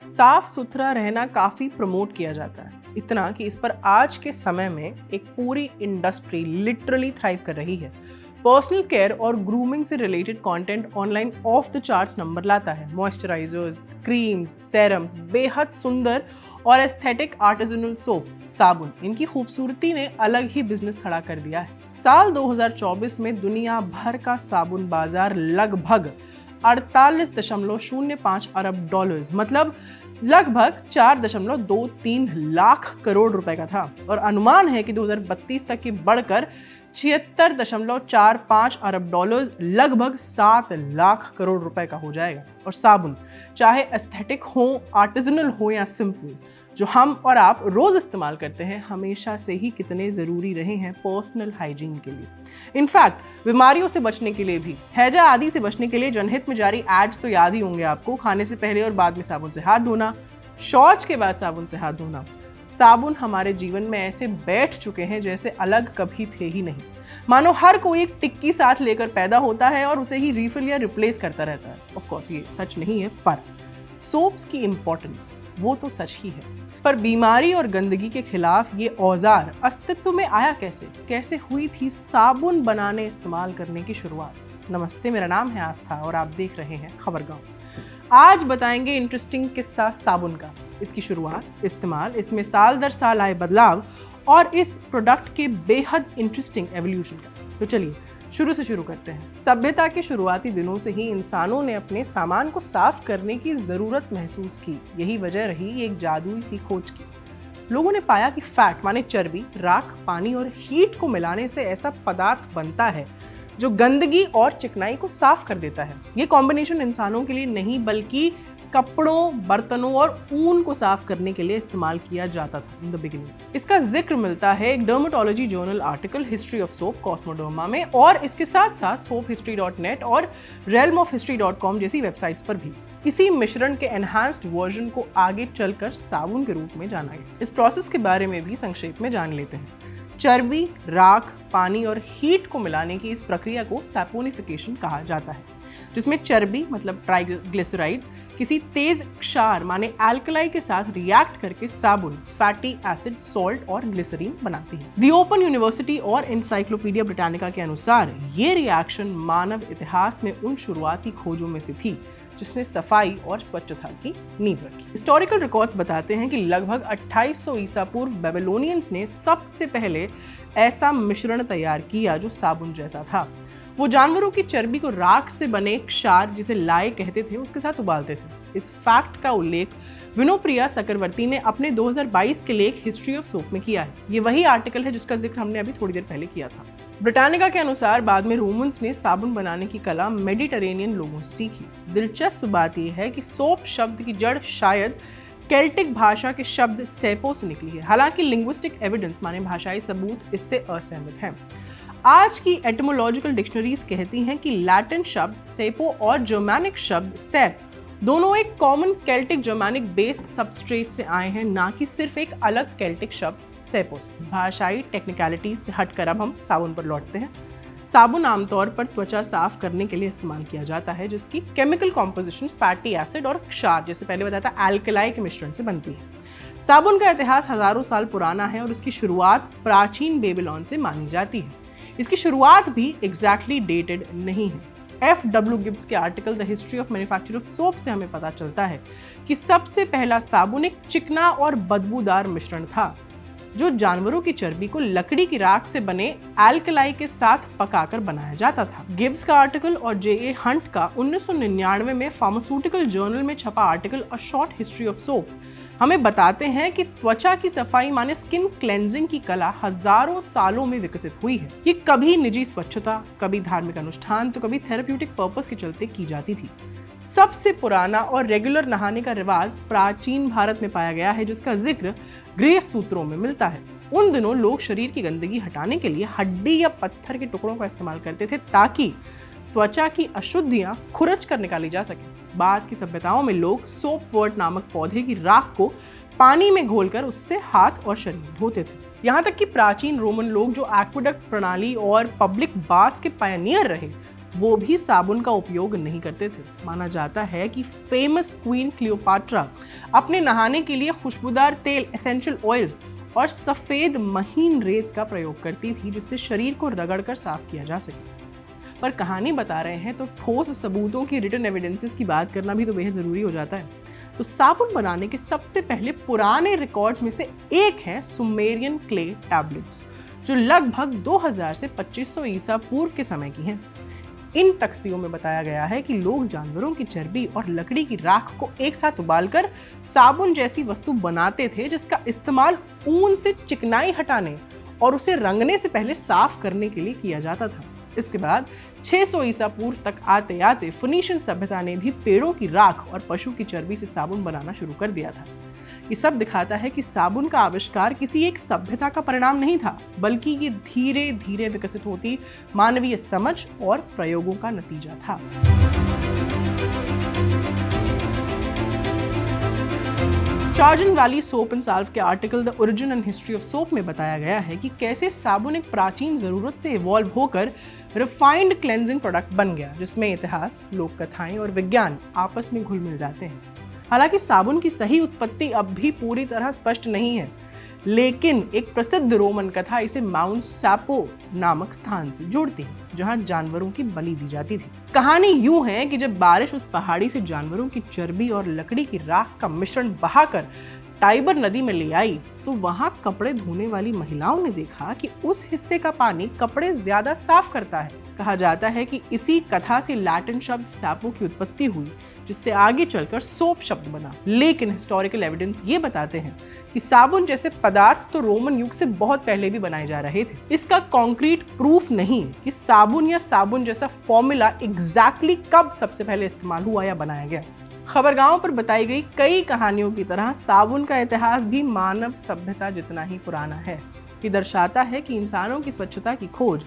साफ सुथरा रहना काफी प्रमोट किया जाता है, इतना कि इस पर आज के समय में एक पूरी इंडस्ट्री लिटरली थ्राइव कर रही है। पर्सनल केयर और ग्रूमिंग से related content online off the charts number लाता है। मॉइस्चराइजर्स, क्रीम्स, सेरम्स, बेहद सुंदर और एस्थेटिक आर्टिजनल सोप्स, साबुन, इनकी खूबसूरती ने अलग ही बिजनेस खड़ा कर दिया है। साल 2024 में दुनिया भर का साबुन बाजार लगभग 48.05 अरब डॉलर्स, मतलब लगभग 4.23 लाख करोड़ रुपए का था, और अनुमान है कि 2032 तक की बढ़कर 76.45 अरब डॉलर्स, लगभग 7 लाख करोड़ रुपए का हो जाएगा। और साबुन, चाहे एस्थेटिक हो, आर्टिजनल हो या सिंपल, जो हम और आप रोज इस्तेमाल करते हैं, हमेशा से ही कितने जरूरी रहे हैं पर्सनल हाइजीन के लिए। इनफैक्ट बीमारियों से बचने के लिए भी, हैजा आदि से बचने के लिए जनहित में जारी एड्स तो याद ही होंगे आपको। खाने से पहले और बाद में साबुन से हाथ धोना, शौच के बाद साबुन से हाथ धोना। साबुन हमारे जीवन में ऐसे बैठ चुके हैं जैसे अलग कभी थे ही नहीं। मानो हर कोई एक टिक्की साथ लेकर पैदा होता है और उसे ही रिफिल या रिप्लेस करता रहता है। ऑफ कोर्स ये सच नहीं है, पर सोप्स की इंपॉर्टेंस वो तो सच ही है। पर बीमारी और गंदगी के खिलाफ ये औजार अस्तित्व में आया कैसे हुई थी साबुन बनाने इस्तेमाल करने की शुरुआत। नमस्ते, मेरा नाम है आस्था और आप देख रहे हैं खबरगांव। आज बताएंगे इंटरेस्टिंग किस्सा साबुन का, इसकी शुरुआत, इस्तेमाल, इसमें साल दर साल आए बदलाव और इस प्रोडक्ट के बेहद इंटरेस्टिंग एवोल्यूशन का। तो चलिए शुरू से शुरू करते हैं। सभ्यता के शुरुआती दिनों से ही इंसानों ने अपने सामान को साफ करने की जरूरत महसूस की। यही वजह रही एक जादुई सी खोज की। लोगों ने पाया कि फैट माने चर्बी, राख, पानी और हीट को मिलाने से ऐसा पदार्थ बनता है जो गंदगी और चिकनाई को साफ कर देता है। ये कॉम्बिनेशन इंसानों के लिए नहीं बल्कि कपड़ों, बर्तनों और ऊन को साफ करने के लिए इस्तेमाल किया जाता था इन द बिगिनिंग। इसका जिक्र मिलता है एक dermatology journal article history of soap Cosmoderma में, और इसके साथ साथ soaphistory.net और realmofhistory.com जैसी वेबसाइट्स पर भी। इसी मिश्रण के एनहांस्ड वर्जन को आगे चलकर साबुन के रूप में जाना गया। इस प्रोसेस के बारे में भी संक्षेप में जान लेते हैं। चर्बी, राख, पानी और हीट को मिलाने की इस प्रक्रिया को सैपोनिफिकेशन कहा जाता है, जिसमें चर्बी मतलब ट्राइग्लिसराइड्स किसी तेज क्षार माने एल्कलाई के साथ रिएक्ट करके साबुन, फैटी एसिड, सॉल्ट और ग्लिसरीन बनाती है। दी ओपन यूनिवर्सिटी और एनसाइक्लोपीडिया ब्रिटानिका के अनुसार ये रिएक्शन मानव इतिहास में उन शुरुआती खोजों में से थी जिसने सफाई और स्वच्छता की नींव रखी। हिस्टोरिकल रिकॉर्ड्स बताते हैं कि लगभग 2800 ईसा पूर्व बेबीलोनियंस ने सबसे पहले ऐसा मिश्रण तैयार किया जो साबुन जैसा था। वो जानवरों की चर्बी को राख से बने क्षार, जिसे लाए कहते थे, उसके साथ उबालते थे। इस फैक्ट का उल्लेख विनोप्रिया सकरवर्ती ने अपने 2022 के लेख हिस्ट्री ऑफ सोप में किया है। ये वही आर्टिकल है जिसका जिक्र हमने अभी थोड़ी देर पहले किया था। ब्रिटानिका के अनुसार बाद में रोमन्स ने साबुन बनाने की कला मेडिटेरेनियन लोगों से सीखी। दिलचस्प बात यह है कि सोप शब्द की जड़ शायद केल्टिक भाषा के शब्द सेपो से निकली है। हालांकि लिंग्विस्टिक एविडेंस माने भाषाई सबूत इससे असहमत हैं। आज की एटिमोलॉजिकल डिक्शनरीज कहती हैं कि लैटिन शब्द सेपो और जर्मैनिक शब्द सेप दोनों एक common Celtic Germanic base substrate से आए हैं, ना कि सिर्फ एक अलग केल्टिक शब्द सेपो से। भाषाई टेक्निकलिटीज से हटकर अब हम साबुन पर लौटते हैं। साबुन आमतौर पर त्वचा साफ करने के लिए इस्तेमाल किया जाता है, जिसकी केमिकल कॉम्पोजिशन फैटी एसिड और क्षार, जैसे पहले बताया था, एल्कलाई के मिश्रण से बनती है। साबुन का इतिहास हजारों साल पुराना है और इसकी शुरुआत प्राचीन बेबीलोन से मानी जाती है। इसकी शुरुआत भी एग्जैक्टली डेटेड नहीं है। F.W. गिब्स के article the history of manufacture of soap से हमें पता चलता है कि सबसे पहला साबुन एक चिकना और बदबूदार मिश्रण था जो जानवरों की चर्बी को लकड़ी की राख से बने एल्कलाई के साथ पकाकर बनाया जाता था। गिब्स का आर्टिकल और J.A. हंट का 1999 में फार्मास्यूटिकल जर्नल में छपा article a short history of soap हमें बताते हैं कि त्वचा की सफाई माने स्किन क्लेंजिंग की कला हजारों सालों में विकसित हुई है। ये कभी निजी स्वच्छता, कभी धार्मिक अनुष्ठान, तो कभी थेरेप्यूटिक पर्पस के चलते की जाती थी। सबसे पुराना और रेगुलर नहाने का रिवाज प्राचीन भारत में पाया गया है, जिसका जिक्र गृह सूत्रों में मिलता है। उन दिनों लोग शरीर की गंदगी हटाने के लिए हड्डी या पत्थर के टुकड़ों का इस्तेमाल करते थे ताकि त्वचा की अशुद्धियां खुरच कर निकाली जा सके। बाद की सभ्यताओं में लोग सोपवर्ट नामक पौधे की राख को पानी में घोलकर उससे हाथ और शरीर धोते थे। यहाँ तक कि प्राचीन रोमन लोग जो एक्वेडक्ट प्रणाली और पब्लिक बाथ्स के पायनियर रहे, वो भी साबुन का उपयोग नहीं करते थे। माना जाता है कि फेमस क्वीन क्लियोपाट्रा अपने नहाने के लिए खुशबूदार तेल, एसेंशियल ऑयल्स और सफेद महीन रेत का प्रयोग करती थी, जिससे शरीर को रगड़कर साफ किया जा सके। पर कहानी बता रहे हैं तो ठोस सबूतों की, रिटन एविडेंसेस की बात करना भी तो बेहद जरूरी हो जाता है। तो साबुन बनाने के सबसे पहले पुराने रिकॉर्ड्स में से एक है सुमेरियन क्ले टैबलेट्स, जो लगभग 2000 से 2500 ईसा पूर्व के समय की हैं। इन तख्तियों में बताया गया है कि लोग जानवरों की चर्बी और लकड़ी की राख को एक साथ उबालकर साबुन जैसी वस्तु बनाते थे, जिसका इस्तेमाल ऊन से चिकनाई हटाने और उसे रंगने से पहले साफ करने के लिए किया जाता था। इसके बाद 600 ईसा पूर्व तक आते आते फिनीशियन सभ्यता ने भी पेड़ों की राख और पशु की चर्बी से साबुन बनाना शुरू कर दिया था। ये सब दिखाता है कि साबुन का आविष्कार किसी एक सभ्यता का परिणाम नहीं था, बल्कि ये धीरे धीरे विकसित होती मानवीय समझ और प्रयोगों का नतीजा था। चार्जन वैली सोप एंड साल्व के article the origin and history of soap में बताया गया है कि कैसे साबुन एक प्राचीन जरूरत से इवॉल्व होकर रिफाइंड क्लेंजिंग प्रोडक्ट बन गया, जिसमें इतिहास, लोक कथाएं और विज्ञान आपस में घुल मिल जाते हैं। हालांकि साबुन की सही उत्पत्ति अब भी पूरी तरह स्पष्ट नहीं है, लेकिन एक प्रसिद्ध रोमन कथा इसे माउंट सैपो नामक स्थान से जोड़ती है, जहां जानवरों की बलि दी जाती थी। कहानी यूं है कि जब बारिश उस पहाड़ी से जानवरों की चर्बी और लकड़ी की राख का मिश्रण बहाकर टाइबर नदी में ले आई, तो वहां कपड़े धोने वाली महिलाओं ने देखा कि उस हिस्से का पानी कपड़े ज्यादा साफ करता है। कहा जाता है कि इसी कथा से लैटिन शब्द सैपो की उत्पत्ति हुई, जिससे आगे चलकर सोप शब्द बना। लेकिन हिस्टोरिकल एविडेंस ये बताते हैं कि साबुन जैसे पदार्थ तो रोमन युग से बहुत पहले भी बनाए जा रहे थे। इसका कॉन्क्रीट प्रूफ नहीं कि साबुन या साबुन जैसा फॉर्मूला एग्जैक्टली कब सबसे पहले इस्तेमाल हुआ या बनाया गया। खबरगाहों पर बताई गई कई कहानियों की तरह साबुन का इतिहास भी मानव सभ्यता जितना ही पुराना है। ये दर्शाता है कि इंसानों की स्वच्छता की खोज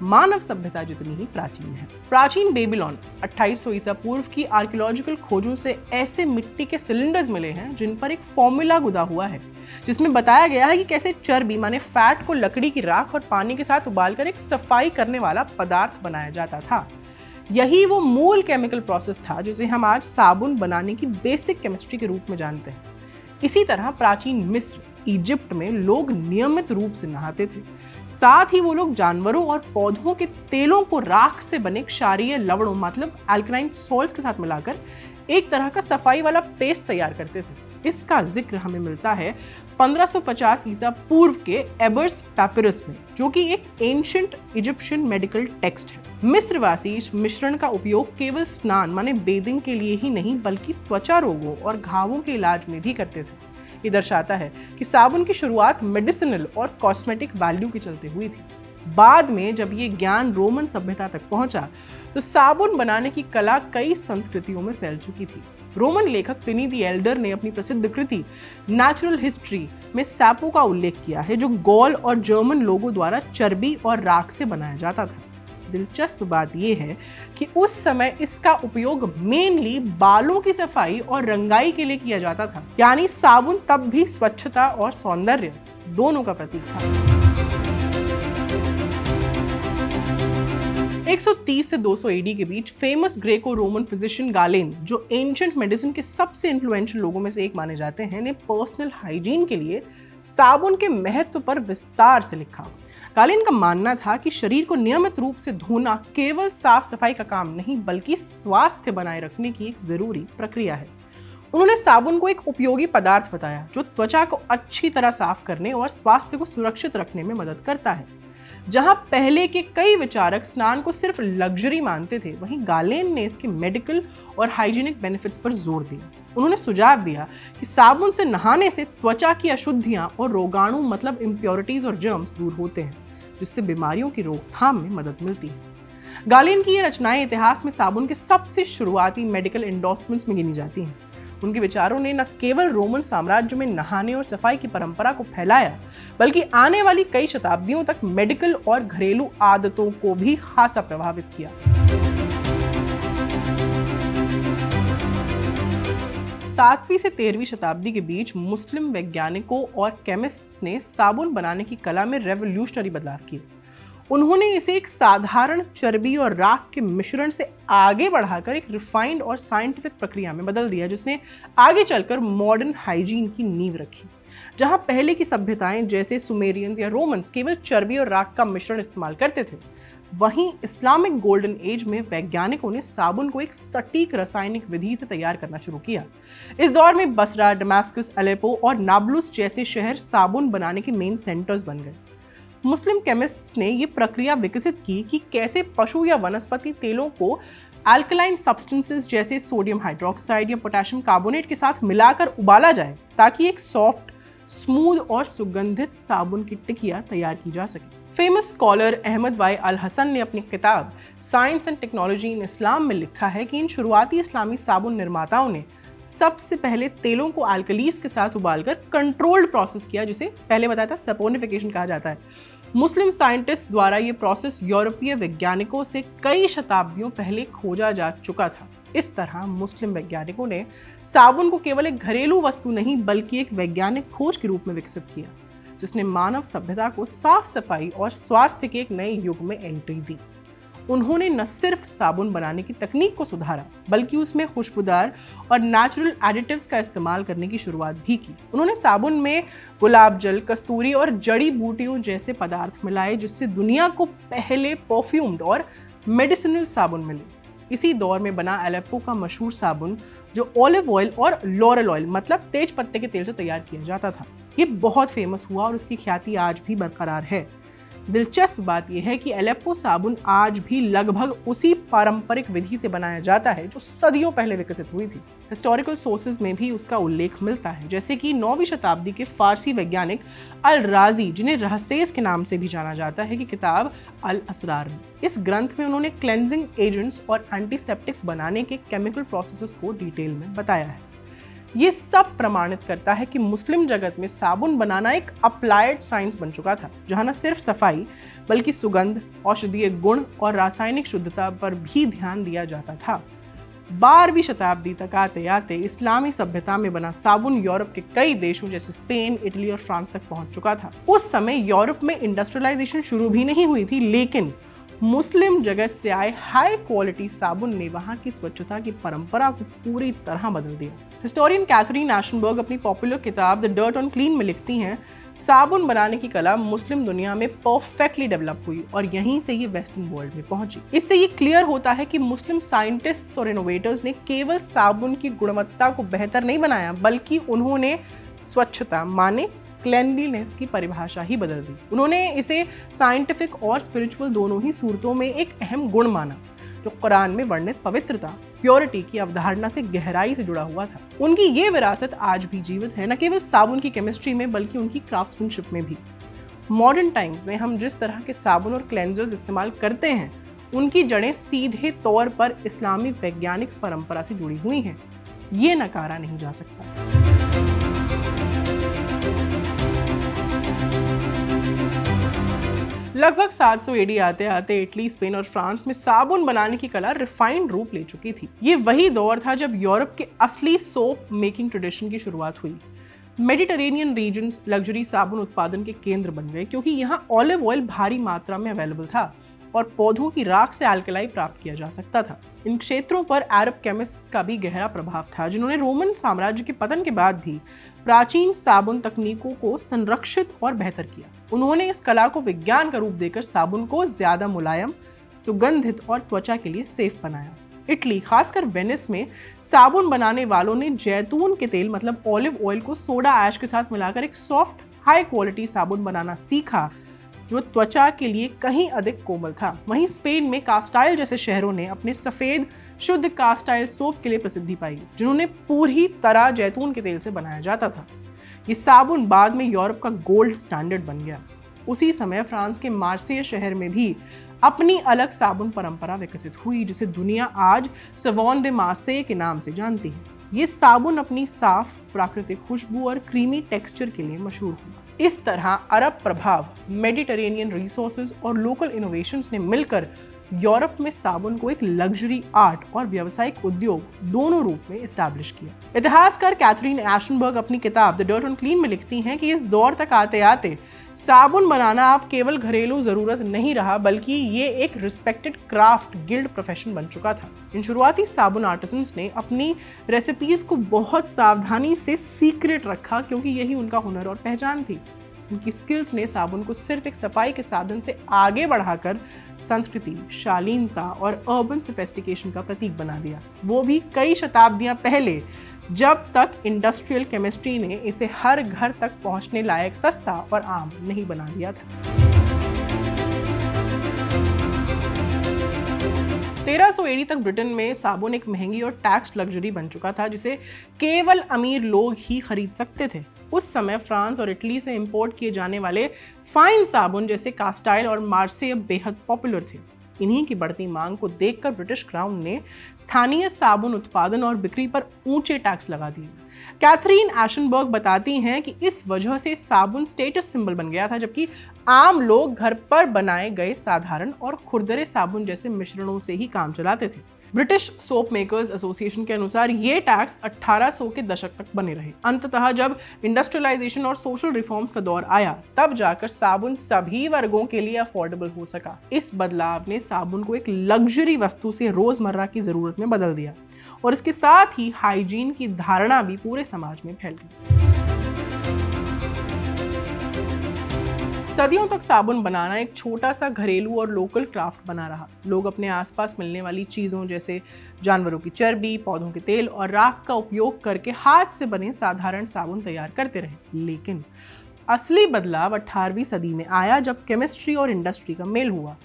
मानव सभ्यता जितनी ही प्राचीन है। प्राचीन बेबीलोन 2800 ईसा पूर्व की आर्कियोलॉजिकल खोजों से ऐसे मिट्टी के सिलेंडर्स मिले हैं जिन पर एक फॉर्मूला गुदा हुआ है, जिसमें बताया गया है कि कैसे चर्बी माने फैट को लकड़ी की राख और पानी के साथ उबालकर एक सफाई करने वाला पदार्थ बनाया जाता था। यही वो मूल केमिकल प्रोसेस था जिसे हम आज साबुन बनाने की बेसिक केमिस्ट्री के रूप में जानते हैं। इसी तरह प्राचीन मिस्र, इजिप्ट में लोग नियमित रूप से नहाते थे। साथ ही वो लोग जानवरों और पौधों के तेलों को राख से बने क्षारीय लवणों मतलब अल्कलाइन सॉल्ट्स के साथ मिलाकर एक तरह का सफाई वाला पेस्ट तैयार करते थे। इसका जिक्र हमें मिलता है 1550 ईसा पूर्व के एबर्स पैपिरस में, जो कि एक एंशिएंट इजिप्शियन मेडिकल टेक्स्ट है। मिस्रवासी इस मिश्रण का उपयोग केवल स्नान माने बेदिंग के लिए ही नहीं, बल्कि त्वचा रोगों और घावों के इलाज में भी करते थे। ये दर्शाता है कि साबुन की शुरुआत मेडिसिनल और कॉस्मेटिक वैल्यू के चलते हुई थी। बाद में जब ये ज्ञान रोमन सभ्यता तक पहुंचा, तो साबुन बनाने की कला कई संस्कृतियों में फैल चुकी थी। रोमन लेखक प्लिनी द एल्डर ने अपनी प्रसिद्ध कृति नेचुरल हिस्ट्री में सैपो का उल्लेख किया है, जो गॉल और जर्मन लोगों द्वारा चर्बी और राख से बनाया जाता था। दिलचस्प बात यह है कि उस समय इसका उपयोग मेनली बालों की सफाई और रंगाई के लिए किया जाता था, यानी साबुन तब भी स्वच्छता और सौंदर्य दोनों का प्रतीक था। 130 से 200 एडी के बीच फेमस ग्रेको रोमन फिजिशियन गालेन, जो एंशिएंट मेडिसिन के सबसे इन्फ्लुएंशियल लोगों में से एक माने जाते हैं, ने पर्सनल हाइजीन के लिए साबुन के महत्व पर विस्तार से लिखा। गालेन का मानना था कि शरीर को नियमित रूप से धोना केवल साफ सफाई का काम नहीं, बल्कि स्वास्थ्य बनाए रखने की एक जरूरी प्रक्रिया है। उन्होंने साबुन को एक उपयोगी पदार्थ बताया जो त्वचा को अच्छी तरह साफ करने और स्वास्थ्य को सुरक्षित रखने में मदद करता है। जहां पहले के कई विचारक स्नान को सिर्फ लग्जरी मानते थे, वहीं गालेन ने इसके मेडिकल और हाइजीनिक बेनिफिट्स पर जोर दिया। उन्होंने सुझाव दिया कि साबुन से नहाने से त्वचा की अशुद्धियां और रोगाणु मतलब इम्प्योरिटीज और जर्म्स दूर होते हैं, जिससे बीमारियों की रोकथाम में मदद मिलती है। गालेन की ये रचनाएं इतिहास में साबुन के सबसे शुरुआती मेडिकल एंडोर्समेंट्स में गिनी जाती हैं। उनके विचारों ने न केवल रोमन साम्राज्य में नहाने और सफाई की परंपरा को फैलाया, बल्कि आने वाली कई शताब्दियों तक मेडिकल और घरेलू आदतों को भी खासा प्रभावित किया। 7वीं से 13वीं शताब्दी के बीच मुस्लिम वैज्ञानिकों और केमिस्ट्स ने साबुन बनाने की कला में रेवोल्यूशनरी बदलाव किए। उन्होंने इसे एक साधारण चर्बी और राख के मिश्रण से आगे बढ़ाकर एक रिफाइंड और साइंटिफिक प्रक्रिया में बदल दिया, जिसने आगे चलकर मॉडर्न हाइजीन की नींव रखी। जहां पहले की सभ्यताएं जैसे सुमेरियंस या रोमन्स केवल चर्बी और राख का मिश्रण इस्तेमाल करते थे, वहीं इस्लामिक गोल्डन एज में वैज्ञानिकों ने साबुन को एक सटीक रासायनिक विधि से तैयार करना शुरू किया। इस दौर में बसरा, दमास्कस, अलेपो और नाब्लुस जैसे शहर साबुन बनाने के मेन सेंटर्स बन गए। मुस्लिम केमिस्ट्स ने ये प्रक्रिया विकसित की कि कैसे पशु या वनस्पति तेलों को अल्कलाइन सब्सटेंसेस जैसे सोडियम हाइड्रोक्साइड या पोटेशियम कार्बोनेट के साथ मिलाकर उबाला जाए, ताकि एक सॉफ्ट, स्मूथ और सुगंधित साबुन की टिकिया तैयार की जा सके। फेमस स्कॉलर अहमद वाई अल हसन ने अपनी किताब साइंस एंड टेक्नोलॉजी इन इस्लाम में लिखा है कि इन शुरुआती इस्लामी साबुन निर्माताओं ने सबसे पहले तेलों को अल्कलीज के साथ उबालकर कंट्रोल्ड प्रोसेस किया, जिसे पहले बताया था सपोनिफिकेशन कहा जाता है। मुस्लिम साइंटिस्ट द्वारा ये प्रोसेस यूरोपीय वैज्ञानिकों से कई शताब्दियों पहले खोजा जा चुका था। इस तरह मुस्लिम वैज्ञानिकों ने साबुन को केवल एक घरेलू वस्तु नहीं बल्कि एक वैज्ञानिक खोज के रूप में विकसित किया, जिसने मानव सभ्यता को साफ सफाई और स्वास्थ्य के एक नए युग में एंट्री दी। उन्होंने न सिर्फ साबुन बनाने की तकनीक को सुधारा, बल्कि उसमें खुशबूदार और नेचुरल एडिटिव्स का इस्तेमाल करने की शुरुआत भी की। उन्होंने साबुन में गुलाब जल, कस्तूरी और जड़ी बूटियों जैसे पदार्थ मिलाए, जिससे दुनिया को पहले परफ्यूम्ड और मेडिसिनल साबुन मिले। इसी दौर में बना अलेप्पो का मशहूर साबुन, जो ऑलिव ऑयल और लॉरेल ऑयल मतलब तेज पत्ते के तेल से तैयार किया जाता था, ये बहुत फेमस हुआ और उसकी ख्याति आज भी बरकरार है। दिलचस्प बात यह है कि अलेप्पो साबुन आज भी लगभग उसी पारंपरिक विधि से बनाया जाता है जो सदियों पहले विकसित हुई थी। हिस्टोरिकल सोर्सेज में भी उसका उल्लेख मिलता है, जैसे कि 9वीं शताब्दी के फारसी वैज्ञानिक अल राजी, जिन्हें रहसेस के नाम से भी जाना जाता है, की किताब अल असरार में। इस ग्रंथ में उन्होंने क्लेंजिंग एजेंट्स और एंटीसेप्टिक्स बनाने के केमिकल प्रोसेसेस को डिटेल में बताया है। ये सब प्रमाणित करता है कि मुस्लिम जगत में साबुन बनाना एक अप्लाइड साइंस बन चुका था, जहां न सिर्फ सफाई बल्कि सुगंध, औषधीय गुण और रासायनिक शुद्धता पर भी ध्यान दिया जाता था। 12वीं शताब्दी तक आते आते इस्लामी सभ्यता में बना साबुन यूरोप के कई देशों जैसे स्पेन, इटली और फ्रांस तक पहुंच चुका था। उस समय यूरोप में इंडस्ट्रियलाइजेशन शुरू भी नहीं हुई थी, लेकिन मुस्लिम जगत से आए हाई क्वालिटी साबुन ने वहां की स्वच्छता की परंपरा को पूरी तरह बदल दिया। हिस्टोरियन कैथरीन एशनबर्ग अपनी पॉपुलर किताब द डर्ट ऑन क्लीन में लिखती हैं, साबुन बनाने की कला मुस्लिम दुनिया में परफेक्टली डेवलप हुई और यहीं से ये वेस्टर्न वर्ल्ड में पहुंची। इससे ये क्लियर होता है कि मुस्लिम साइंटिस्ट्स और इनोवेटर्स ने केवल साबुन की गुणवत्ता को बेहतर नहीं बनाया, बल्कि उन्होंने स्वच्छता माने क्लेanलीनेस की परिभाषा ही बदल दी। उन्होंने इसे साइंटिफिक और स्पिरिचुअल दोनों ही सूरतों में एक अहम गुण माना, जो कुरान में वर्णित पवित्रता, प्योरिटी की अवधारणा से गहराई से जुड़ा हुआ था। उनकी ये विरासत आज भी जीवित है, न केवल साबुन की केमिस्ट्री में बल्कि उनकी क्राफ्ट्समैनशिप में भी। मॉडर्न टाइम्स में हम जिस तरह के साबुन और क्लेंजर्स इस्तेमाल करते हैं, उनकी जड़ें सीधे तौर पर इस्लामी वैज्ञानिक परंपरा से जुड़ी हुई हैं। ये नकारा नहीं जा सकता। लगभग 700 एडी आते आते इटली, स्पेन और फ्रांस में साबुन बनाने की कला रिफाइंड रूप ले चुकी थी। ये वही दौर था जब यूरोप के असली सोप मेकिंग ट्रेडिशन की शुरुआत हुई। मेडिटेरेनियन रीजन्स लग्जरी साबुन उत्पादन के केंद्र बन गए, क्योंकि यहाँ ऑलिव ऑयल भारी मात्रा में अवेलेबल था और पौधों की राख से अल्कलाई प्राप्त किया जा सकता था। इन क्षेत्रों पर अरब केमिस्ट्स का भी गहरा प्रभाव था, जिन्होंने रोमन साम्राज्य के पतन के बाद भी प्राचीन साबुन तकनीकों को संरक्षित और बेहतर किया। उन्होंने इस कला को विज्ञान का रूप देकर साबुन को ज्यादा मुलायम, सुगंधित और त्वचा के लिए सेफ बनाया। इटली, खासकर वेनिस में साबुन बनाने वालों ने जैतून के तेल मतलब ऑलिव ऑयल को सोडा ऐश के साथ मिलाकर एक सॉफ्ट, हाई क्वालिटी साबुन बनाना सीखा, जो त्वचा के लिए कहीं अधिक कोमल था। वहीं स्पेन में कास्टाइल जैसे शहरों ने अपने सफेद शुद्ध कास्टाइल सोप के लिए प्रसिद्धि पाई, जिन्होंने पूरी तरह जैतून के तेल से बनाया जाता था। ये साबुन बाद में यूरोप का गोल्ड स्टैंडर्ड बन गया। उसी समय फ्रांस के मार्सेय शहर में भी अपनी अलग साबुन परंपरा विकसित हुई, जिसे दुनिया आज सवॉन दे मार्सेय के नाम से जानती है। ये साबुन अपनी साफ, प्राकृतिक खुशबू और क्रीमी टेक्सचर के लिए मशहूर हुआ। इस तरह अरब प्रभाव, मेडिटेरेनियन रिसोर्सेज और लोकल इनोवेशंस ने मिलकर यूरोप में साबुन को एक लग्जरी आर्ट और व्यावसायिक उद्योग दोनों रूप में एस्टैब्लिश किया। इतिहासकार कैथरीन एशनबर्ग अपनी किताब द डर्ट ऑन क्लीन में लिखती हैं कि इस दौर तक आते आते साबुन बनाना अब केवल घरेलू जरूरत नहीं रहा, बल्कि ये एक रिस्पेक्टेड क्राफ्ट गिल्ड प्रोफेशन बन चुका था। इन शुरुआती साबुन आर्टिसंस ने अपनी रेसिपीज को बहुत सावधानी से सीक्रेट रखा, क्योंकि यही उनका हुनर और पहचान थी। उनकी स्किल्स ने साबुन को सिर्फ एक सफाई के साधन से आगे बढ़ाकर संस्कृति, शालीनता और अर्बन सोफिस्टिकेशन का प्रतीक बना दिया, वो भी कई शताब्दियां पहले, जब तक इंडस्ट्रियल केमिस्ट्री ने इसे हर घर तक पहुंचने लायक सस्ता और आम नहीं बना दिया था। 1300 एडी तक ब्रिटेन में साबुन एक महंगी और टैक्स लग्जरी बन चुका था, जिसे केवल अमीर लोग ही खरीद सकते थे। उस समय फ्रांस और इटली से इंपोर्ट किए जाने वाले फाइन साबुन जैसे कास्टाइल और मार्सेय बेहद पॉपुलर थे। इन्हीं की बढ़ती मांग को देखकर ब्रिटिश क्राउन ने स्थानीय साबुन उत्पादन और बिक्री पर ऊंचे टैक्स लगा दिए। कैथरीन एशनबर्ग बताती हैं कि इस वजह से साबुन स्टेटस सिंबल बन गया था, जबकि आम लोग घर पर बनाए गए साधारण और खुरदरे साबुन जैसे मिश्रणों से ही काम चलाते थे। ब्रिटिश सोप मेकर्स एसोसिएशन के अनुसार ये टैक्स 1800 के दशक तक बने रहे। अंततः जब इंडस्ट्रियलाइजेशन और सोशल रिफॉर्म्स का दौर आया, तब जाकर साबुन सभी वर्गों के लिए अफोर्डेबल हो सका। इस बदलाव ने साबुन को एक लग्जरी वस्तु से रोजमर्रा की जरूरत में बदल दिया, और इसके साथ ही हाइजीन की धारणा भी पूरे समाज में फैल गई। सदियों तक साबुन बनाना एक छोटा सा घरेलू और लोकल क्राफ्ट बना रहा। लोग अपने आसपास मिलने वाली चीज़ों जैसे जानवरों की चर्बी, पौधों के तेल और राख का उपयोग करके हाथ से बने साधारण साबुन तैयार करते रहे। लेकिन असली बदलाव 18वीं सदी में आया, जब केमिस्ट्री और इंडस्ट्री का मेल हुआ।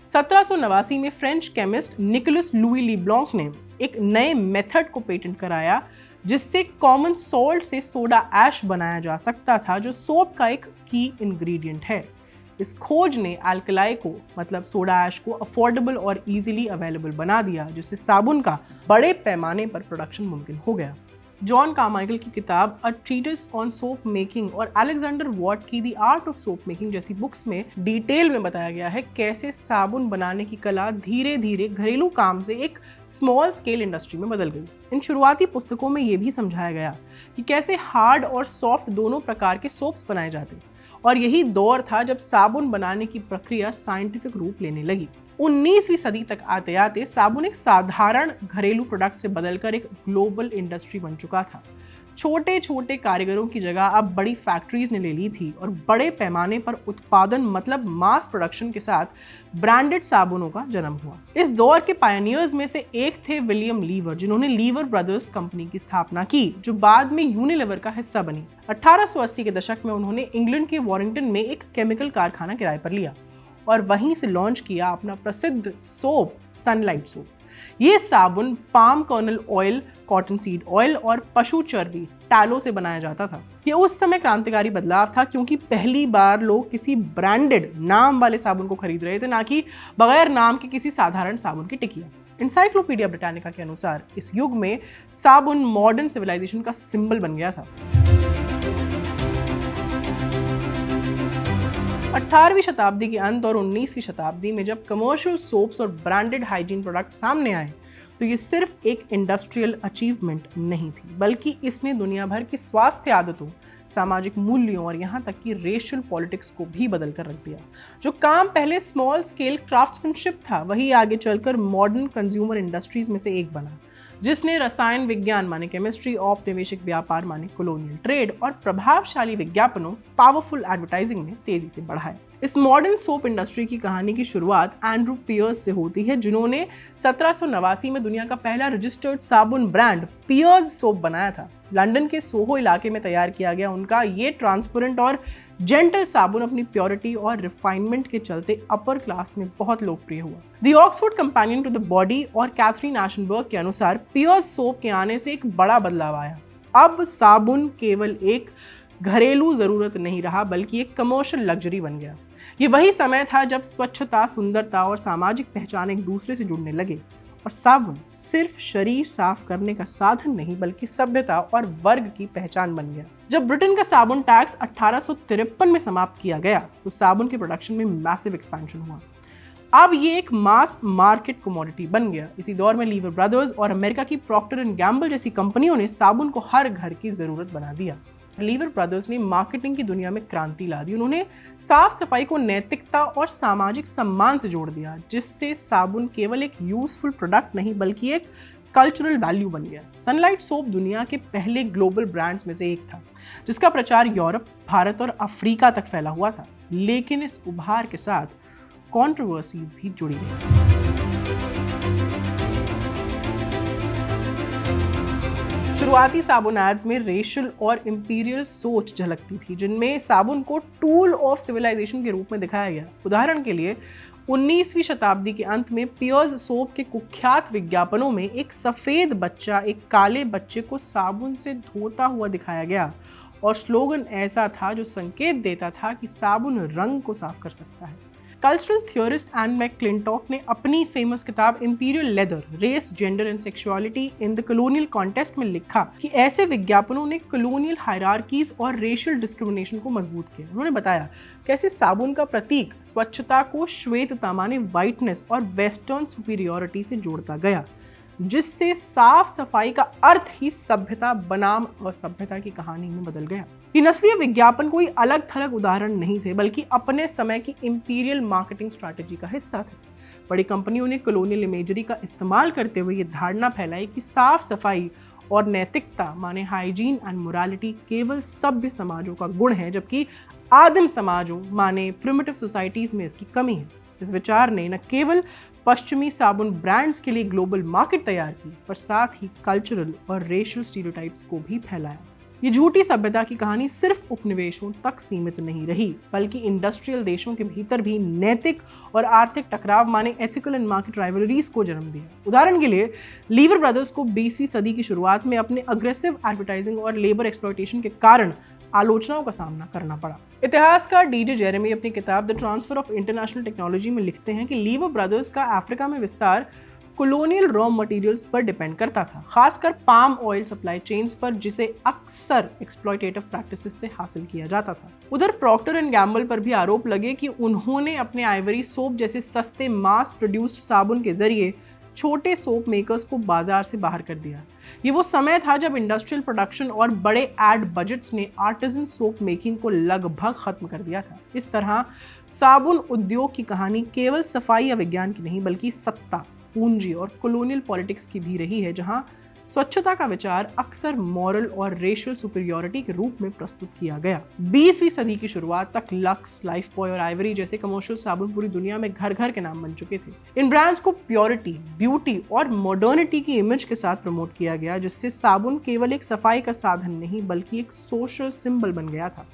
1789 में फ्रेंच केमिस्ट निकोलस लुई लीब्लॉन्क ने एक नए मेथड को पेटेंट कराया, जिससे कॉमन सॉल्ट से सोडा ऐश बनाया जा सकता था, जो सोप का एक की इंग्रेडिएंट है। इस खोज ने अल्कलाई को, मतलब सोडा ऐश को, अफोर्डेबल और इजीली अवेलेबल बना दिया, जिससे साबुन का बड़े पैमाने पर प्रोडक्शन मुमकिन हो गया। जॉन कार्माइकल की किताब अ ट्रीटिस ऑन सोप मेकिंग और अलेक्जेंडर वॉट की the art of soap making जैसी बुक्स में डिटेल में बताया गया है कैसे साबुन बनाने की कला धीरे धीरे घरेलू काम से एक स्मॉल स्केल इंडस्ट्री में बदल गई। इन शुरुआती पुस्तकों में यह भी समझाया गया कि कैसे हार्ड और सॉफ्ट दोनों प्रकार के सोप्स बनाए जाते, और यही दौर था जब साबुन बनाने की प्रक्रिया साइंटिफिक रूप लेने लगी। 19वीं सदी तक आते आते साबुन एक साधारण घरेलू प्रोडक्ट से बदलकर एक ग्लोबल इंडस्ट्री बन चुका था। छोटे छोटे कारीगरों की जगह अब बड़ी फैक्ट्रीज ने ले ली थी, और बड़े पैमाने पर उत्पादन मतलब मास प्रोडक्शन के साथ ब्रांडेड साबुनों का जन्म हुआ। इस दौर के पायनियर्स में से एक थे विलियम लीवर, जिन्होंने लीवर ब्रदर्स कंपनी की स्थापना की, जो बाद में यूनिलीवर का हिस्सा बनी। 1880 के दशक में उन्होंने इंग्लैंड के वॉरिंगटन में एक केमिकल कारखाना किराए पर लिया और वहीं से लॉन्च किया अपना प्रसिद्ध सोप सनलाइट सोप। ये साबुन palm kernel oil, cotton seed oil और पशु चर्बी टैलो से बनाया जाता था। ये उस समय क्रांतिकारी बदलाव था, क्योंकि पहली बार लोग किसी ब्रांडेड नाम वाले साबुन को खरीद रहे थे, ना कि बगैर नाम के किसी साधारण साबुन की टिकिया। इंसाइक्लोपीडिया ब्रिटानिका के अनुसार इस युग में साबुन मॉडर्न सिविलाइजेशन का सिंबल बन गया था। 18वीं शताब्दी के अंत और 19वीं शताब्दी में जब कमर्शियल सोप्स और ब्रांडेड हाइजीन प्रोडक्ट सामने आए, तो ये सिर्फ एक इंडस्ट्रियल अचीवमेंट नहीं थी, बल्कि इसने दुनिया भर की स्वास्थ्य आदतों, सामाजिक मूल्यों और यहाँ तक कि रेशियल पॉलिटिक्स को भी बदल कर रख दिया। जो काम पहले स्मॉल स्केल क्राफ्ट्समैनशिप था, वही आगे चलकर मॉडर्न कंज्यूमर इंडस्ट्रीज में से एक बना, जिसने रसायन विज्ञान माने केमिस्ट्री, औपनिवेशिक व्यापार माने कॉलोनियल ट्रेड और प्रभावशाली विज्ञापनों, पावरफुल एडवर्टाइजिंग में तेजी से बढ़ाया। इस मॉडर्न सोप इंडस्ट्री की कहानी की शुरुआत एंड्रू पियर्स से होती है, जिन्होंने 1789 में दुनिया का पहला रजिस्टर्ड साबुन ब्रांड पियर्स सोप बनाया था। लंदन के सोहो इलाके में तैयार किया गया उनका ये ट्रांसपेरेंट और जेंटल साबुन अपनी प्योरिटी और रिफाइनमेंट के चलते अपर क्लास में बहुत लोकप्रिय हुआ। The Oxford companion to the body और कैथरीन एशनबर्ग के अनुसार पियर्स सोप के आने से एक बड़ा बदलाव आया। अब साबुन केवल एक घरेलू जरूरत नहीं रहा, बल्कि एक कमर्शियल लग्जरी बन गया। ये वही समय था जब स्वच्छता, सुंदरता और सामाजिक पहचान एक दूसरे से जुड़ने लगे, और साबुन सिर्फ शरीर साफ करने का साधन नहीं, बल्कि सभ्यता और वर्ग की पहचान बन गया। जब ब्रिटेन का साबुन टैक्स 1853 में समाप्त किया गया, तो साबुन के प्रोडक्शन में मैसिव एक्सपेंशन हुआ। अब ये एक मास मार्केट कमोडिटी बन गया। इसी दौर में लीवर ब्रदर्स और अमेरिका की प्रॉक्टर एंड गैम्बल जैसी कंपनियों ने साबुन को हर घर की जरूरत बना दिया। लीवर ब्रदर्स ने मार्केटिंग की दुनिया में क्रांति ला दी। उन्होंने साफ सफाई को नैतिकता और सामाजिक सम्मान से जोड़ दिया, जिससे साबुन केवल एक यूजफुल प्रोडक्ट नहीं बल्कि एक कल्चरल वैल्यू बन गया। सनलाइट सोप दुनिया के पहले ग्लोबल ब्रांड्स में से एक था, जिसका प्रचार यूरोप, भारत और अफ्रीका तक फैला हुआ था। लेकिन इस उभार के साथ कंट्रोवर्सीज भी जुड़ी हुई। शुरुआती साबुन एड्स में रेशियल और इंपीरियल सोच झलकती थी, जिनमें साबुन को टूल ऑफ सिविलाइजेशन के रूप में दिखाया गया। उदाहरण के लिए 19वीं शताब्दी के अंत में पियर्स सोप के कुख्यात विज्ञापनों में एक सफेद बच्चा एक काले बच्चे को साबुन से धोता हुआ दिखाया गया और स्लोगन ऐसा था जो संकेत देता था कि साबुन रंग को साफ कर सकता है। कल्चरल थियोरिस्ट एंड मैकक्लिंटॉक ने अपनी फेमस किताब imperial leather, race, gender and sexuality in the colonial context में लिखा कि ऐसे विज्ञापनों ने कॉलोनियल हायरार्कीज और रेशियल डिस्क्रिमिनेशन को मजबूत किया। उन्होंने बताया कैसे साबुन का प्रतीक स्वच्छता को श्वेतता माने वाइटनेस और वेस्टर्न सुपीरियोरिटी से जोड़ता गया, जिससे साफ सफाई का अर्थ ही सभ्यता बनाम असभ्यता की कहानी में बदल गया। ये नस्लीय विज्ञापन कोई अलग थलग उदाहरण नहीं थे, बल्कि अपने समय की इंपीरियल मार्केटिंग स्ट्रैटेजी का हिस्सा थे। बड़ी कंपनियों ने कॉलोनियल इमेजरी का इस्तेमाल करते हुए ये धारणा फैलाई कि साफ सफाई और नैतिकता माने हाइजीन एंड मोरालिटी केवल सभ्य समाजों का गुण है, जबकि आदिम समाजों माने प्रिमिटिव सोसाइटीज में इसकी कमी है। इस विचार ने न केवल पश्चिमी साबुन ब्रांड्स के लिए ग्लोबल मार्केट तैयार की, पर साथ ही कल्चरल और रेशियल स्टीरियोटाइप्स को भी फैलाया। ये झूठी सभ्यता की कहानी सिर्फ उपनिवेशों तक सीमित नहीं रही, बल्कि इंडस्ट्रियल देशों के भीतर भी नैतिक और आर्थिक टकराव माने एथिकल एंड मार्केट राइवलरीज को जन्म दिया। उदाहरण के लिए लीवर ब्रदर्स को 20वीं सदी की शुरुआत में अपने अग्रेसिव एडवर्टाइजिंग और लेबर एक्सप्लॉयटेशन के कारण आलोचनाओं का सामना करना पड़ा। इतिहासकार डीजे जेरेमी अपनी किताब the transfer of international technology में लिखते हैं कि लीवर ब्रदर्स का अफ्रीका में विस्तार कॉलोनियल रॉ मटेरियल्स पर डिपेंड करता था, खासकर पाम ऑयल सप्लाई चेन्स पर, जिसे अक्सर एक्सप्लॉयटेटिव प्रैक्टिसेस से हासिल किया जाता था। उधर प्रॉक्टर एंड गैम्बल पर भी आरोप लगे कि उन्होंने अपने आइवरी सोप जैसे सस्ते मास प्रोड्यूस्ड साबुन के जरिए छोटे सोप मेकर्स को बाजार से बाहर कर दिया। ये वो समय था जब इंडस्ट्रियल प्रोडक्शन और बड़े एड बजट्स ने आर्टिजन सोप मेकिंग को लगभग खत्म कर दिया था। इस तरह साबुन उद्योग की कहानी केवल सफाई या विज्ञान की नहीं, बल्कि सत्ता, पूंजी और कॉलोनियल पॉलिटिक्स की भी रही है, जहां स्वच्छता का विचार अक्सर मॉरल और रेशियल सुपीरियोरिटी के रूप में प्रस्तुत किया गया। 20वीं सदी की शुरुआत तक लक्स, लाइफबॉय और आइवरी जैसे कमर्शियल साबुन पूरी दुनिया में घर घर के नाम बन चुके थे। इन ब्रांड्स को प्योरिटी, ब्यूटी और मॉडर्निटी की इमेज के साथ प्रमोट किया गया, जिससे साबुन केवल एक सफाई का साधन नहीं बल्कि एक सोशल सिंबल बन गया था।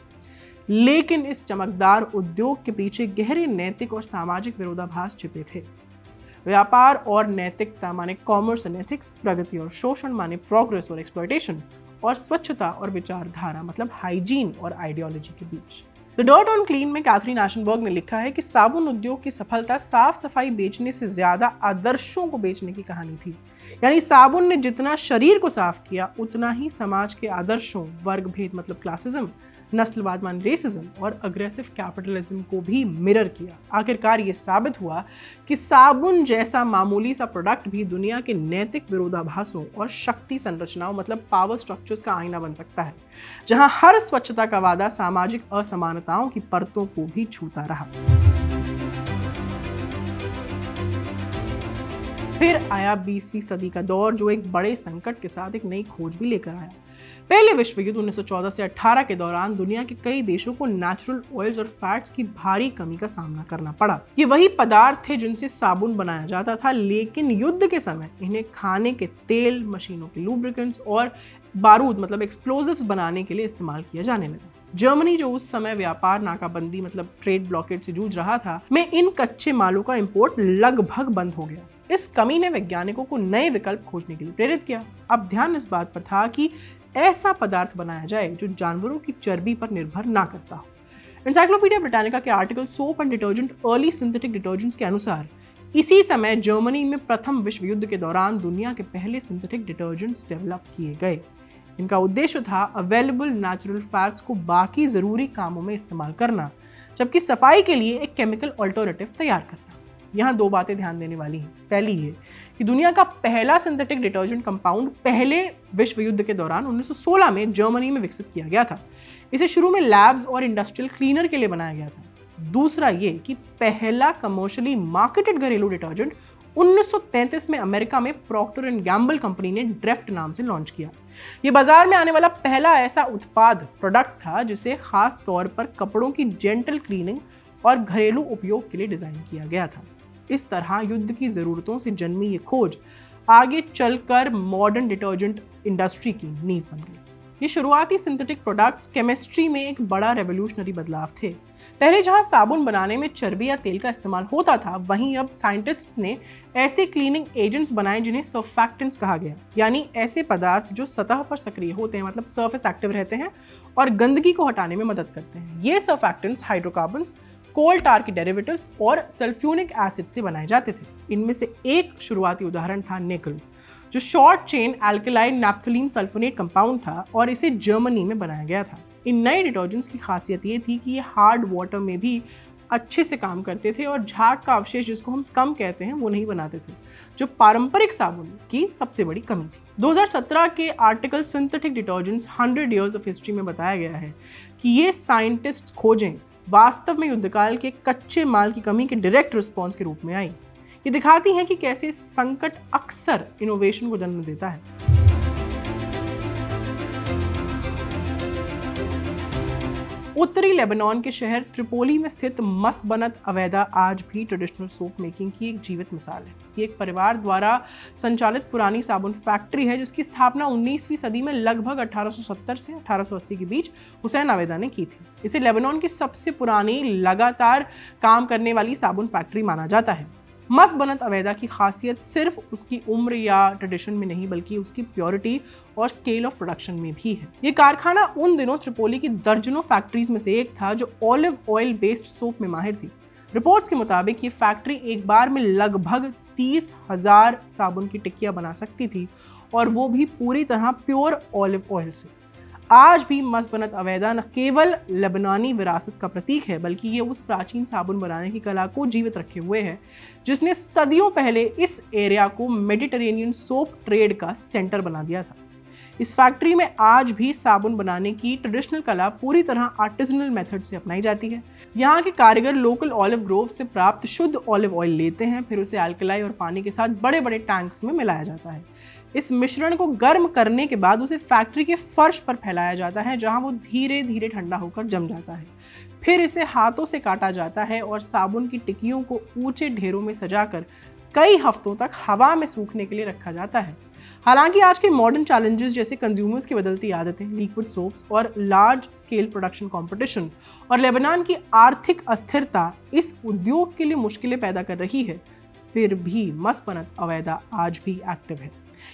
लेकिन इस चमकदार उद्योग के पीछे गहरे नैतिक और सामाजिक विरोधाभास छिपे थे। व्यापार और नैतिकता माने कॉमर्स एंड एथिक्स, प्रगति और शोषण माने प्रोग्रेस और एक्सप्लॉयटेशन, और स्वच्छता और विचारधारा मतलब हाइजीन और आइडियोलॉजी के बीच। द डर्ट ऑन क्लीन में कैथरीन एशनबर्ग ने लिखा है कि साबुन उद्योग की सफलता साफ सफाई बेचने से ज्यादा आदर्शों को बेचने की कहानी थी। यानी साबुन ने जितना शरीर को साफ किया, उतना ही समाज के आदर्शों, वर्ग भेद मतलब क्लासिज्म, नस्लवाद मान रेसिज्म और अग्रेसिव कैपिटलिज्म को भी मिरर किया। आखिरकार ये साबित हुआ कि साबुन जैसा मामूली सा प्रोडक्ट भी दुनिया के नैतिक विरोधाभासों और शक्ति संरचनाओं मतलब पावर स्ट्रक्चर्स का आईना बन सकता है, जहां हर स्वच्छता का वादा सामाजिक असमानताओं की परतों को भी छूता रहा। फिर आया 20वीं सदी का दौर, जो एक बड़े संकट के साथ एक नई खोज भी लेकर आया। पहले विश्व युद्ध 1914 से 18 के दौरान दुनिया के कई देशों को नेचुरल ऑयल्स और फैट्स की भारी कमी का सामना करना पड़ा। ये वही पदार्थ थे जिनसे साबुन बनाया जाता था, लेकिन युद्ध के समय इन्हें खाने के तेल, मशीनों के लुब्रिकेंट्स और बारूद मतलब एक्सप्लोजिव्स बनाने के लिए इस्तेमाल किया जाने लगा। जर्मनी, जो उस समय व्यापार नाकाबंदी मतलब ट्रेड ब्लॉकेड से जूझ रहा था, में इन कच्चे मालों का इंपोर्ट लगभग बंद हो गया। इस कमी ने वैज्ञानिकों को नए विकल्प खोजने के लिए प्रेरित किया। अब ध्यान इस बात पर था कि ऐसा पदार्थ बनाया जाए जो जानवरों की चर्बी पर निर्भर ना करता हो। एनसाइक्लोपीडिया ब्रिटानिका के article soap and detergent early synthetic detergents के अनुसार इसी समय जर्मनी में प्रथम विश्व युद्ध के दौरान दुनिया के पहले सिंथेटिक डिटर्जेंट्स डेवलप किए गए। इनका उद्देश्य था अवेलेबल नेचुरल फैट्स को बाकी जरूरी कामों में इस्तेमाल करना, जबकि सफाई के लिए एक केमिकल अल्टरनेटिव तैयार करना। यहाँ दो बातें ध्यान देने वाली हैं। पहली ये कि दुनिया का पहला सिंथेटिक डिटर्जेंट कंपाउंड पहले विश्व युद्ध के दौरान 1916 में जर्मनी में विकसित किया गया था। इसे शुरू में लैब्स और इंडस्ट्रियल क्लीनर के लिए बनाया गया था। दूसरा ये कि पहला कमर्शियली मार्केटेड घरेलू डिटर्जेंट 1933 में अमेरिका में प्रॉक्टर एंड गैम्बल कंपनी ने ड्रेफ्ट नाम से लॉन्च किया। ये बाजार में आने वाला पहला ऐसा उत्पाद प्रोडक्ट था जिसे खास तौर पर कपड़ों की जेंटल क्लीनिंग और घरेलू उपयोग के लिए डिजाइन किया गया था। इस तरह युद्ध की जरूरतों से जन्मी ये खोज आगे चलकर मॉडर्न डिटर्जेंट इंडस्ट्री की नींव बन गई। ये शुरुआती सिंथेटिक प्रोडक्ट्स केमिस्ट्री में एक बड़ा रेवोल्यूशनरी बदलाव थे। पहले जहां साबुन बनाने में चर्बी या तेल का इस्तेमाल होता था, वहीं अब साइंटिस्ट्स ने ऐसे क्लीनिंग एजेंट्स बनाए जिन्हें सर्फैक्टेंट्स कहा गया, यानी ऐसे पदार्थ जो सतह पर सक्रिय होते हैं, मतलब सरफेस एक्टिव रहते हैं और गंदगी को हटाने में मदद करते हैं। ये सर्फैक्टेंट्स हाइड्रोकार्बन्स, कोल टार के डेरिवेटिव्स और सल्फ्यूनिक एसिड से बनाए जाते थे। इनमें से एक शुरुआती उदाहरण था निकल, जो short chain alkaline naphthalene sulphonate compound था और इसे जर्मनी में बनाया गया था। इन नए डिटर्जेंट्स की खासियत ये थी कि ये हार्ड वाटर में भी अच्छे से काम करते थे और झाग का अवशेष, जिसको हम स्कम कहते हैं, वो नहीं बनाते थे, जो पारंपरिक साबुन की सबसे बड़ी कमी थी। 2017 के article synthetic detergents 100 Years of history में बताया गया है कि ये साइंटिस्ट खोजें वास्तव में युद्धकाल के कच्चे माल की कमी के डायरेक्ट रिस्पॉन्स के रूप में आई। ये दिखाती हैं कि कैसे संकट अक्सर इनोवेशन को जन्म देता है। उत्तरी लेबनान के शहर त्रिपोली में स्थित मसबनत अवैदा आज भी ट्रेडिशनल सोप मेकिंग की एक जीवित मिसाल है। ये एक परिवार द्वारा संचालित पुरानी साबुन फैक्ट्री है जिसकी स्थापना 19वीं सदी में लगभग 1870 से 1880 के बीच हुसैन अवैदा ने की थी। इसे लेबनान की सबसे पुरानी लगातार काम करने वाली साबुन फैक्ट्री माना जाता है। मसबनत अवैदा की खासियत सिर्फ उसकी उम्र या ट्रेडिशन में नहीं, बल्कि उसकी प्योरिटी और स्केल ऑफ प्रोडक्शन में भी है। ये कारखाना उन दिनों त्रिपोली की दर्जनों फैक्ट्रीज में से एक था जो ऑलिव ऑयल बेस्ड सोप में माहिर थी। रिपोर्ट्स के मुताबिक ये फैक्ट्री एक बार में लगभग 30,000 साबुन की टिक्कियां बना सकती थी, और वो भी पूरी तरह प्योर ऑलिव ऑयल से। आज भी मसबनत अवैदा न केवल लेबनानी विरासत का प्रतीक है, बल्कि ये उस प्राचीन साबुन बनाने की कला को जीवित रखे हुए है जिसने सदियों पहले इस एरिया को मेडिटेरेनियन सोप ट्रेड का सेंटर बना दिया था। इस फैक्ट्री में आज भी साबुन बनाने की ट्रेडिशनल कला पूरी तरह आर्टिजनल मेथड से अपनाई जाती है। यहाँ के कारीगर लोकल ऑलिव ग्रोव से प्राप्त शुद्ध ऑलिव ऑयल लेते हैं, फिर उसे अल्कलाई और पानी के साथ बड़े बड़े टैंक्स में मिलाया जाता है। इस मिश्रण को गर्म करने के बाद उसे फैक्ट्री के फर्श पर फैलाया जाता है, जहां वो धीरे धीरे ठंडा होकर जम जाता है। फिर इसे हाथों से काटा जाता है और साबुन की टिक्कियों को ऊंचे ढेरों में सजाकर कई हफ्तों तक हवा में सूखने के लिए रखा जाता है। हालांकि आज के मॉडर्न चैलेंजेस जैसे कंज्यूमर्स की बदलती आदतें, लिक्विड सोप्स और लार्ज स्केल प्रोडक्शन कंपटीशन और लेबनान की आर्थिक अस्थिरता इस उद्योग के लिए मुश्किलें पैदा कर रही है, फिर भी मसबनत अवैदा आज भी एक्टिव है।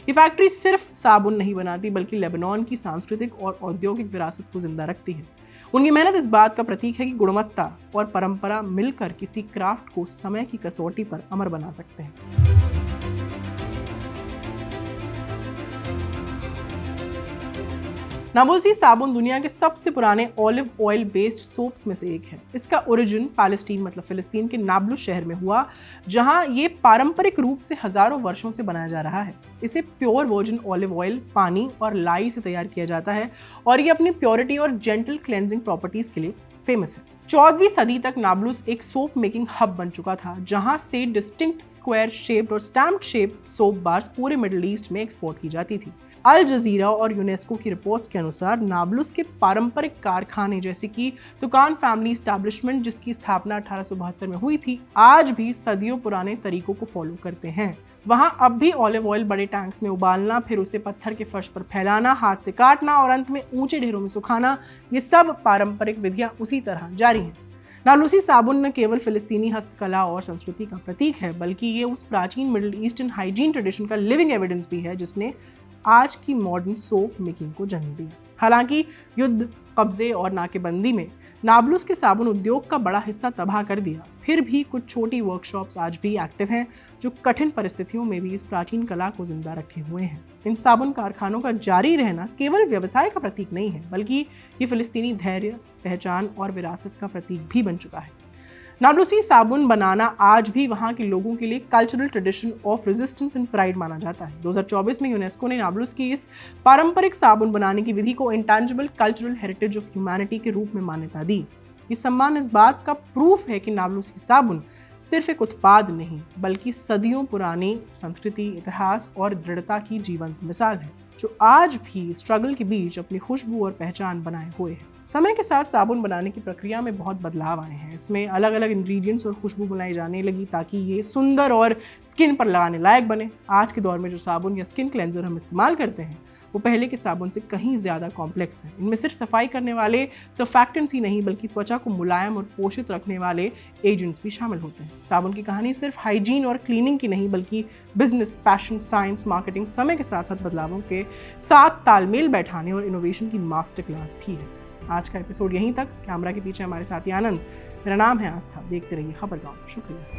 ये फैक्ट्री सिर्फ साबुन नहीं बनाती, बल्कि लेबनान की सांस्कृतिक और औद्योगिक विरासत को जिंदा रखती है। उनकी मेहनत इस बात का प्रतीक है कि गुणवत्ता और परंपरा मिलकर किसी क्राफ्ट को समय की कसौटी पर अमर बना सकते हैं। नाबुल्सी साबुन दुनिया के सबसे पुराने ऑलिव ऑयल बेस्ड सोप्स में से एक है। इसका ओरिजिन पैलेस्टीन मतलब फिलिस्तीन के नाब्लुस शहर में हुआ, जहां ये पारंपरिक रूप से हजारों वर्षों से बनाया जा रहा है। इसे प्योर वर्जिन ऑलिव ऑयल, पानी और लाई से तैयार किया जाता है और ये अपनी प्योरिटी और जेंटल क्लेंजिंग प्रॉपर्टीज के लिए फेमस है। 14वीं सदी तक नाब्लुस एक सोप मेकिंग हब बन चुका था, जहां से डिस्टिंक्ट स्क्वायर शेप्ड और स्टैम्प्ड शेप सोप बार्स पूरे मिडिल ईस्ट में एक्सपोर्ट की जाती थी। अल जजीरा और यूनेस्को की रिपोर्ट्स के अनुसार नाब्लुस के पारंपरिक कारखाने जैसे कि तुकान फैमिली एस्टैब्लिशमेंट, जिसकी स्थापना 1872 में हुई थी, आज भी सदियों पुराने तरीकों को फॉलो करते हैं। वहां अब भी ऑलिव ऑयल बड़े टैंक्स में उबालना, फिर उसे पत्थर के फर्श पर फैलाना, हाथ से काटना और अंत में ऊंचे ढेरों में सुखाना, ये सब पारंपरिक विधियां उसी तरह जारी हैं। नाब्लुसी साबुन न केवल फिलिस्तीनी हस्तकला और संस्कृति का प्रतीक है, बल्कि ये उस प्राचीन मिडिल ईस्टर्न हाइजीन ट्रेडिशन का लिविंग एविडेंस भी है जिसने आज की मॉडर्न सोप मेकिंग को जन्म दिया। हालांकि युद्ध, कब्जे और नाकेबंदी में नाब्लुस के साबुन उद्योग का बड़ा हिस्सा तबाह कर दिया, फिर भी कुछ छोटी वर्कशॉप्स आज भी एक्टिव हैं जो कठिन परिस्थितियों में भी इस प्राचीन कला को जिंदा रखे हुए हैं। इन साबुन कारखानों का जारी रहना केवल व्यवसाय का प्रतीक नहीं है, बल्कि ये फिलिस्तीनी धैर्य, पहचान और विरासत का प्रतीक भी बन चुका है। नाबलूसी साबुन बनाना आज भी वहाँ के लोगों के लिए cultural tradition of resistance and pride माना जाता है। 2024 में यूनेस्को ने नाबलूस की इस पारंपरिक साबुन बनाने की विधि को intangible cultural heritage of humanity के रूप में मान्यता दी। ये सम्मान इस बात का प्रूफ है कि नाबलूसी साबुन सिर्फ एक उत्पाद नहीं बल्कि सदियों पुरानी संस्कृति, इतिहास और दृढ़ता की जीवंत मिसाल है, जो आज भी स्ट्रगल के बीच अपनी खुशबू और पहचान बनाए हुए है। समय के साथ साबुन बनाने की प्रक्रिया में बहुत बदलाव आए हैं। इसमें अलग अलग इंग्रेडिएंट्स और खुशबू बनाई जाने लगी ताकि ये सुंदर और स्किन पर लगाने लायक बने। आज के दौर में जो साबुन या स्किन क्लेंजर हम इस्तेमाल करते हैं वो पहले के साबुन से कहीं ज़्यादा कॉम्प्लेक्स है। इनमें सिर्फ सफाई करने वाले सर्फैक्टेंट्स ही नहीं बल्कि त्वचा को मुलायम और पोषित रखने वाले एजेंट्स भी शामिल होते हैं। साबुन की कहानी सिर्फ हाइजीन और क्लीनिंग की नहीं बल्कि बिजनेस, पैशन, साइंस, मार्केटिंग, समय के साथ साथ बदलावों के साथ तालमेल बैठाने और इनोवेशन की मास्टर क्लास भी है। आज का एपिसोड यहीं तक। कैमरा के पीछे हमारे साथी आनंद, मेरा नाम है आस्था। देखते रहिए खबरगांव। शुक्रिया।